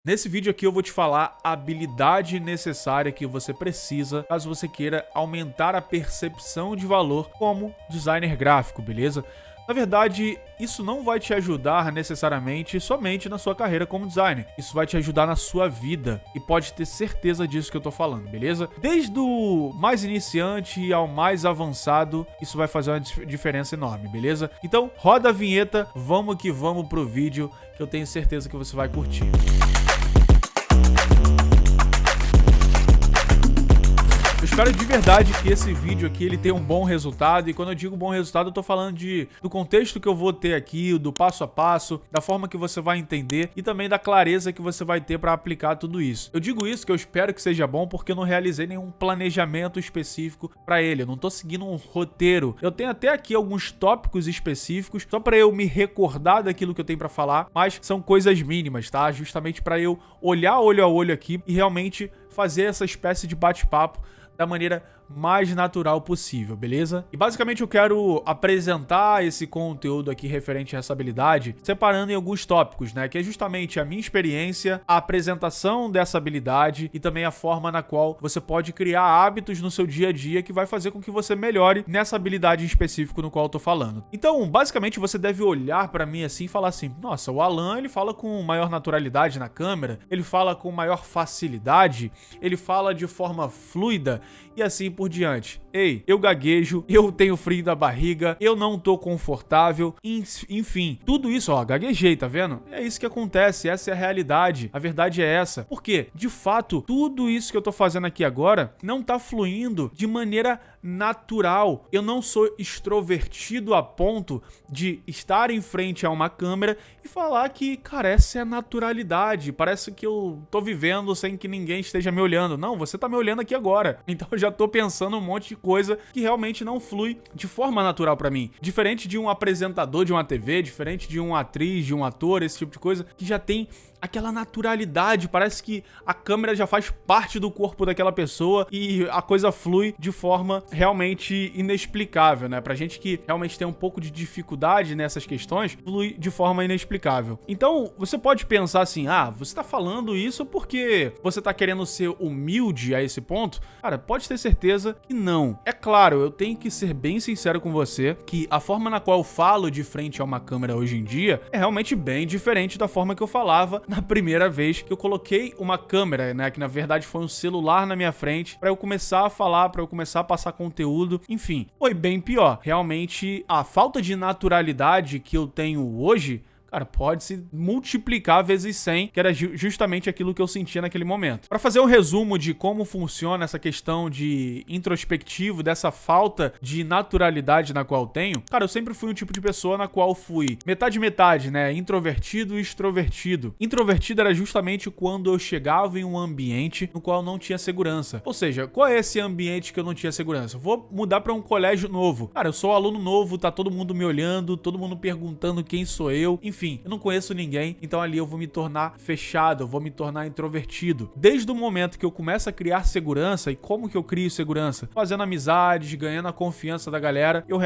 Nesse vídeo aqui eu vou te falar a habilidade necessária que você precisa caso você queira aumentar a percepção de valor como designer gráfico, beleza? Na verdade, isso não vai te ajudar necessariamente somente na sua carreira como designer. Isso vai te ajudar na sua vida e pode ter certeza disso que eu tô falando, beleza? Desde o mais iniciante ao mais avançado, isso vai fazer uma diferença enorme, beleza? Então, roda a vinheta, vamos que vamos pro vídeo que eu tenho certeza que você vai curtir. Eu espero de verdade que esse vídeo aqui ele tenha um bom resultado, e quando eu digo bom resultado eu tô falando do contexto que eu vou ter aqui, do passo a passo, da forma que você vai entender e também da clareza que você vai ter para aplicar tudo isso. Eu digo isso que eu espero que seja bom porque eu não realizei nenhum planejamento específico para ele, eu não tô seguindo um roteiro. Eu tenho até aqui alguns tópicos específicos só para eu me recordar daquilo que eu tenho para falar, mas são coisas mínimas, tá? Justamente para eu olhar olho a olho aqui e realmente fazer essa espécie de bate-papo da maneira mais natural possível, beleza? E basicamente eu quero apresentar esse conteúdo aqui referente a essa habilidade, separando em alguns tópicos, né? Que é justamente a minha experiência, a apresentação dessa habilidade e também a forma na qual você pode criar hábitos no seu dia a dia que vai fazer com que você melhore nessa habilidade em específico no qual eu tô falando. Então, basicamente você deve olhar pra mim assim e falar assim: nossa, o Alan, ele fala com maior naturalidade na câmera, ele fala com maior facilidade, ele fala de forma fluida e assim por diante. Ei, eu gaguejo, eu tenho frio da barriga, eu não tô confortável, enfim, tudo isso, ó, gaguejei, tá vendo? É isso que acontece, essa é a realidade, a verdade é essa. Por quê? De fato, tudo isso que eu tô fazendo aqui agora não tá fluindo de maneira natural. Eu não sou extrovertido a ponto de estar em frente a uma câmera e falar que, cara, essa é a naturalidade, parece que eu tô vivendo sem que ninguém esteja me olhando. Não, você tá me olhando aqui agora. Então eu já tô pensando um monte de coisa que realmente não flui de forma natural pra mim. Diferente de um apresentador de uma TV, diferente de uma atriz, de um ator, esse tipo de coisa, que já tem aquela naturalidade, parece que a câmera já faz parte do corpo daquela pessoa e a coisa flui de forma realmente inexplicável, né? Pra gente que realmente tem um pouco de dificuldade nessas questões, flui de forma inexplicável. Então, você pode pensar assim: ah, você tá falando isso porque você tá querendo ser humilde a esse ponto? Cara, pode ter certeza que não. É claro, eu tenho que ser bem sincero com você que a forma na qual eu falo de frente a uma câmera hoje em dia é realmente bem diferente da forma que eu falava na primeira vez que eu coloquei uma câmera, né, que na verdade foi um celular na minha frente, pra eu começar a falar, pra eu começar a passar conteúdo, enfim, foi bem pior. Realmente, a falta de naturalidade que eu tenho hoje, cara, pode se multiplicar vezes 100, que era justamente aquilo que eu sentia naquele momento. Para fazer um resumo de como funciona essa questão de introspectivo, dessa falta de naturalidade na qual eu tenho, cara, eu sempre fui um tipo de pessoa na qual fui metade, né, introvertido e extrovertido. Introvertido era justamente quando eu chegava em um ambiente no qual eu não tinha segurança. Ou seja, qual é esse ambiente que eu não tinha segurança? Eu vou mudar para um colégio novo. Cara, eu sou aluno novo, tá todo mundo me olhando, todo mundo perguntando quem sou eu, enfim, eu não conheço ninguém, então ali eu vou me tornar fechado, eu vou me tornar introvertido. Desde o momento que eu começo a criar segurança, e como que eu crio segurança? Fazendo amizades, ganhando a confiança da galera, eu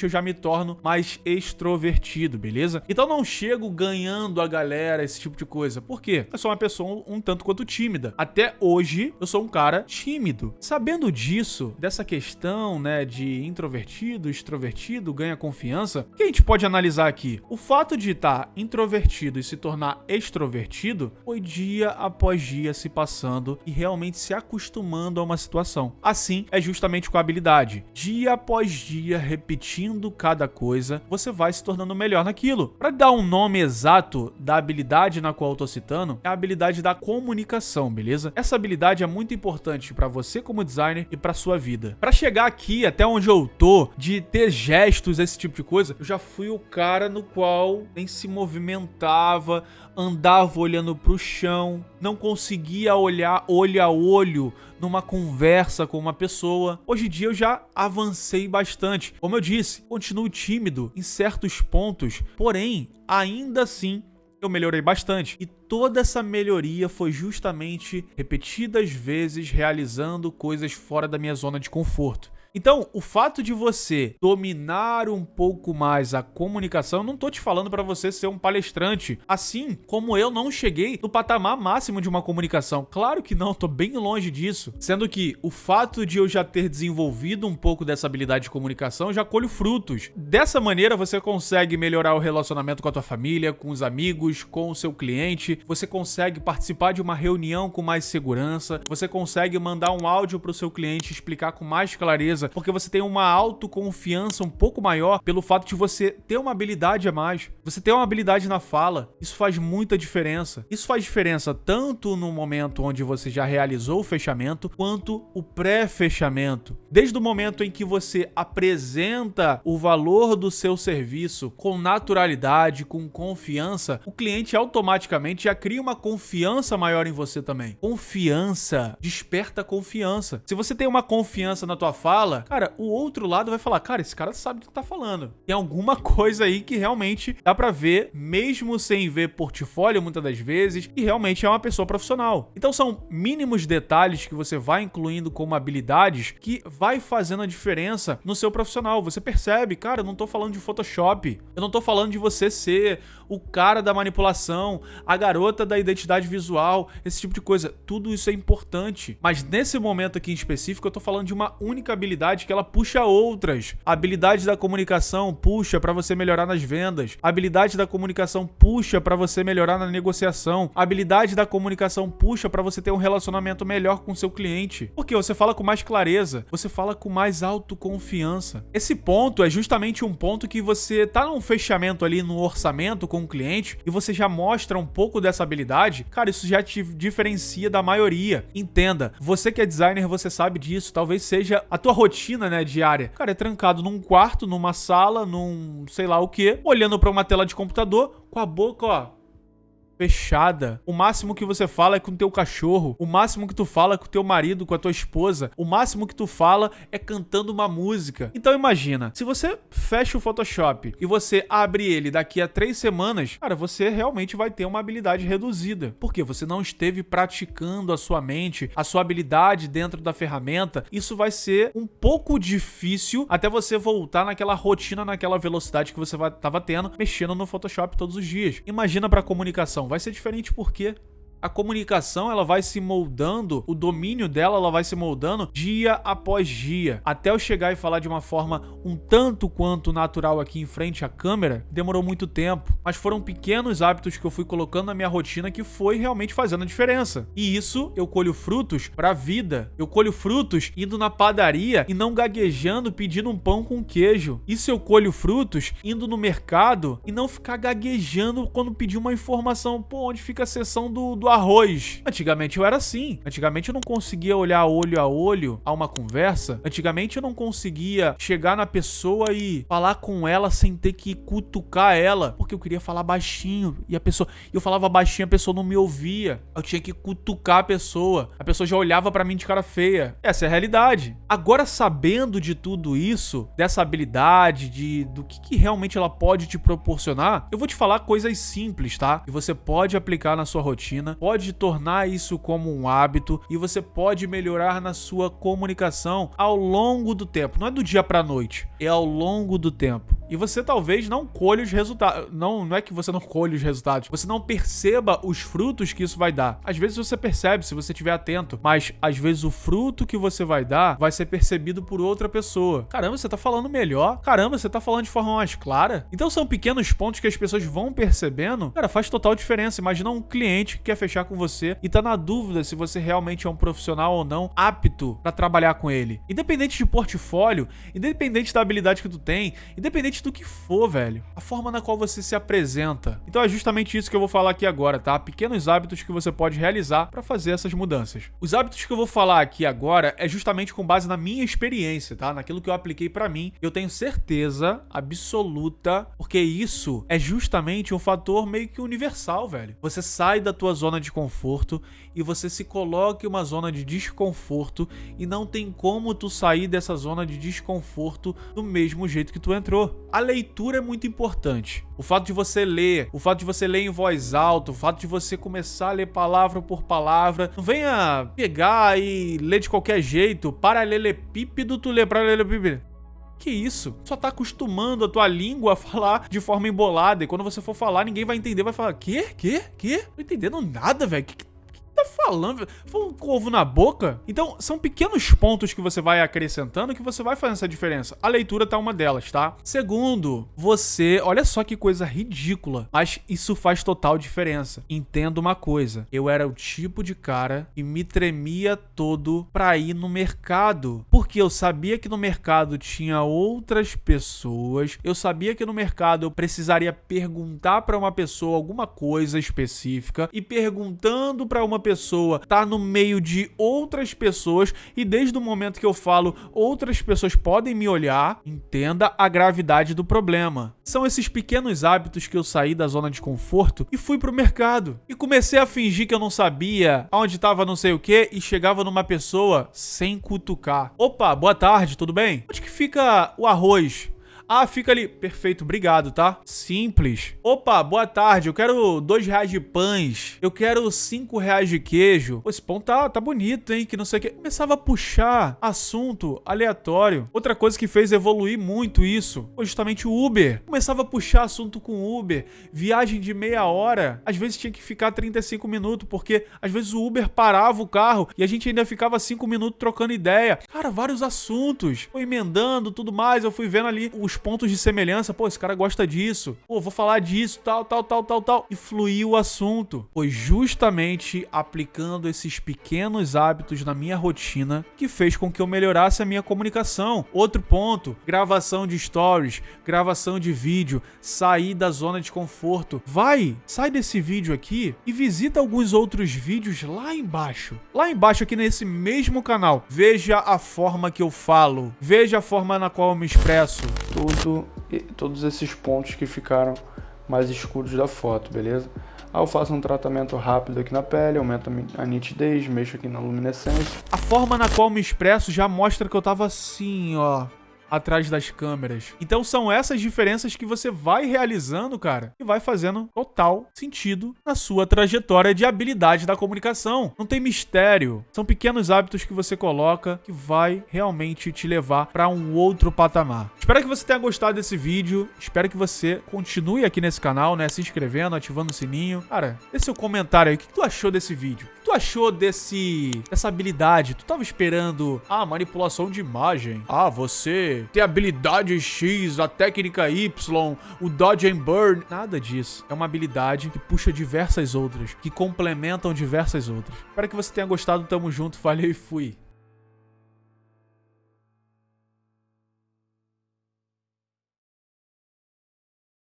já me torno mais extrovertido, beleza? Então não chego ganhando a galera, esse tipo de coisa. Por quê? Eu sou uma pessoa um tanto quanto tímida. Até hoje, eu sou um cara tímido. Sabendo disso, dessa questão, né, de introvertido, extrovertido, ganha confiança, o que a gente pode analisar aqui? O fato de estar introvertido e se tornar extrovertido foi dia após dia se passando e realmente se acostumando a uma situação. Assim é justamente com a habilidade. Dia após dia, repetindo cada coisa, você vai se tornando melhor naquilo. Para dar um nome exato da habilidade na qual eu tô citando, é a habilidade da comunicação, beleza? Essa habilidade é muito importante para você como designer e para sua vida. Para chegar aqui até onde eu tô, de ter gestos, esse tipo de coisa, eu já fui o cara no qual nem se movimentava, andava olhando pro chão, não conseguia olhar olho a olho numa conversa com uma pessoa. Hoje em dia eu já avancei bastante. Como eu disse, continuo tímido em certos pontos, porém, ainda assim, eu melhorei bastante. E toda essa melhoria foi justamente repetidas vezes realizando coisas fora da minha zona de conforto. Então, o fato de você dominar um pouco mais a comunicação, eu não tô te falando para você ser um palestrante, assim como eu não cheguei no patamar máximo de uma comunicação. Claro que não, tô bem longe disso. Sendo que o fato de eu já ter desenvolvido um pouco dessa habilidade de comunicação, eu já colho frutos. Dessa maneira, você consegue melhorar o relacionamento com a tua família, com os amigos, com o seu cliente. Você consegue participar de uma reunião com mais segurança. Você consegue mandar um áudio pro seu cliente, explicar com mais clareza, porque você tem uma autoconfiança um pouco maior pelo fato de você ter uma habilidade a mais. Você ter uma habilidade na fala. Isso faz muita diferença. Isso faz diferença tanto no momento onde você já realizou o fechamento, quanto o pré-fechamento. Desde o momento em que você apresenta o valor do seu serviço com naturalidade, com confiança, o cliente automaticamente já cria uma confiança maior em você também. Confiança desperta confiança. Se você tem uma confiança na tua fala, cara, o outro lado vai falar, cara, esse cara sabe do que tá falando. Tem alguma coisa aí que realmente dá pra ver, mesmo sem ver portfólio muitas das vezes, e realmente é uma pessoa profissional. Então são mínimos detalhes que você vai incluindo como habilidades que vai fazendo a diferença no seu profissional. Você percebe, cara, eu não tô falando de Photoshop, eu não tô falando de você ser o cara da manipulação, a garota da identidade visual, esse tipo de coisa. Tudo isso é importante. Mas nesse momento aqui em específico, eu tô falando de uma única habilidade que ela puxa outras. A habilidade da comunicação puxa para você melhorar nas vendas. A habilidade da comunicação puxa para você melhorar na negociação. A habilidade da comunicação puxa para você ter um relacionamento melhor com o seu cliente. Porque você fala com mais clareza, você fala com mais autoconfiança. Esse ponto é justamente um ponto que você tá num fechamento ali no orçamento com o cliente e você já mostra um pouco dessa habilidade. Cara, isso já te diferencia da maioria. Entenda, você que é designer, você sabe disso. Talvez seja a tua rotina, né, diária. Cara, é trancado num quarto, numa sala, num sei lá o que, olhando pra uma tela de computador, com a boca, ó, fechada. O máximo que você fala é com o teu cachorro. O máximo que tu fala é com o teu marido, com a tua esposa. O máximo que tu fala é cantando uma música. Então imagina, se você fecha o Photoshop e você abre ele daqui a 3 semanas, cara, você realmente vai ter uma habilidade reduzida. Porque você não esteve praticando a sua mente, a sua habilidade dentro da ferramenta. Isso vai ser um pouco difícil até você voltar naquela rotina, naquela velocidade que você estava tendo, mexendo no Photoshop todos os dias. Imagina para comunicação. Vai ser diferente porque a comunicação, ela vai se moldando, o domínio dela, ela vai se moldando dia após dia. Até eu chegar e falar de uma forma um tanto quanto natural aqui em frente à câmera, demorou muito tempo. Mas foram pequenos hábitos que eu fui colocando na minha rotina que foi realmente fazendo a diferença. E isso eu colho frutos pra vida. Eu colho frutos indo na padaria e não gaguejando pedindo um pão com queijo. Isso eu colho frutos indo no mercado e não ficar gaguejando quando pedir uma informação. Pô, onde fica a seção do arroz? Antigamente eu era assim. Antigamente eu não conseguia olhar olho a olho a uma conversa. Antigamente eu não conseguia chegar na pessoa e falar com ela sem ter que cutucar ela, porque eu queria falar baixinho e eu falava baixinho, a pessoa não me ouvia. Eu tinha que cutucar a pessoa já olhava pra mim de cara feia. Essa é a realidade. Agora, sabendo de tudo isso, dessa habilidade, do que realmente ela pode te proporcionar, eu vou te falar coisas simples, tá? Que você pode aplicar na sua rotina, pode tornar isso como um hábito e você pode melhorar na sua comunicação ao longo do tempo. Não é do dia pra noite, é ao longo do tempo. E você talvez não colhe os resultados. Não é que você não colhe os resultados. Você não perceba os frutos que isso vai dar. Às vezes você percebe, se você estiver atento. Mas, às vezes, o fruto que você vai dar vai ser percebido por outra pessoa. Caramba, você tá falando melhor. Caramba, você tá falando de forma mais clara. Então, são pequenos pontos que as pessoas vão percebendo. Cara, faz total diferença. Imagina um cliente que quer fechar com você e tá na dúvida se você realmente é um profissional ou não apto pra trabalhar com ele. Independente de portfólio, independente da habilidade que tu tem, independente do que for, velho. A forma na qual você se apresenta. Então é justamente isso que eu vou falar aqui agora, tá? Pequenos hábitos que você pode realizar pra fazer essas mudanças. Os hábitos que eu vou falar aqui agora é justamente com base na minha experiência, tá? Naquilo que eu apliquei pra mim. Eu tenho certeza absoluta, porque isso é justamente um fator meio que universal, velho. Você sai da tua zona de conforto e você se coloca em uma zona de desconforto e não tem como tu sair dessa zona de desconforto do mesmo jeito que tu entrou. A leitura é muito importante. O fato de você ler, o fato de você ler em voz alta, o fato de você começar a ler palavra por palavra. Não venha pegar e ler de qualquer jeito. Paralelepípedo, tu lê paralelepípedo. Que isso? Só tá acostumando a tua língua a falar de forma embolada. E quando você for falar, ninguém vai entender. Vai falar, quê? Não entendendo nada, velho. Que tá falando? Falando com ovo na boca? Então, são pequenos pontos que você vai acrescentando que você vai fazendo essa diferença. A leitura tá uma delas, tá? Segundo, você... Olha só que coisa ridícula, mas isso faz total diferença. Entenda uma coisa. Eu era o tipo de cara que me tremia todo pra ir no mercado. Porque eu sabia que no mercado tinha outras pessoas. Eu sabia que no mercado eu precisaria perguntar pra uma pessoa alguma coisa específica. E perguntando pra uma pessoa tá no meio de outras pessoas, e desde o momento que eu falo outras pessoas podem me olhar, entenda a gravidade do problema. São esses pequenos hábitos que eu saí da zona de conforto e fui pro mercado. E comecei a fingir que eu não sabia aonde tava não sei o que, e chegava numa pessoa sem cutucar. Opa, boa tarde, tudo bem? Onde que fica o arroz? Ah, fica ali. Perfeito, obrigado, tá? Simples. Opa, boa tarde. Eu quero R$2 de pães. Eu quero R$5 de queijo. Pô, esse pão tá bonito, hein? Que não sei o que. Começava a puxar assunto aleatório. Outra coisa que fez evoluir muito isso foi justamente o Uber. Começava a puxar assunto com o Uber. Viagem de meia hora. Às vezes tinha que ficar 35 minutos, porque às vezes o Uber parava o carro e a gente ainda ficava 5 minutos trocando ideia. Cara, vários assuntos. Foi emendando, tudo mais. Eu fui vendo ali os pontos de semelhança. Pô, esse cara gosta disso. Pô, vou falar disso, tal. E fluiu o assunto. Foi justamente aplicando esses pequenos hábitos na minha rotina que fez com que eu melhorasse a minha comunicação. Outro ponto, gravação de stories, gravação de vídeo, sair da zona de conforto. Sai desse vídeo aqui e visita alguns outros vídeos lá embaixo. Lá embaixo aqui nesse mesmo canal. Veja a forma que eu falo. Veja a forma na qual eu me expresso. Todos esses pontos que ficaram mais escuros da foto, beleza? Aí eu faço um tratamento rápido aqui na pele, aumento a nitidez, mexo aqui na luminescência. A forma na qual me expresso já mostra que eu tava assim, ó, atrás das câmeras. Então são essas diferenças que você vai realizando, cara, e vai fazendo total sentido na sua trajetória de habilidade da comunicação. Não tem mistério. São pequenos hábitos que você coloca que vai realmente te levar para um outro patamar. Espero que você tenha gostado desse vídeo. Espero que você continue aqui nesse canal, né? Se inscrevendo, ativando o sininho. Cara, deixa seu comentário aí. O que tu achou desse vídeo? O que tu achou dessa habilidade? Tu tava esperando manipulação de imagem? Você tem habilidade X, a técnica Y, o Dodge and Burn. Nada disso. É uma habilidade que puxa diversas outras, que complementam diversas outras. Espero que você tenha gostado. Tamo junto. Valeu e fui.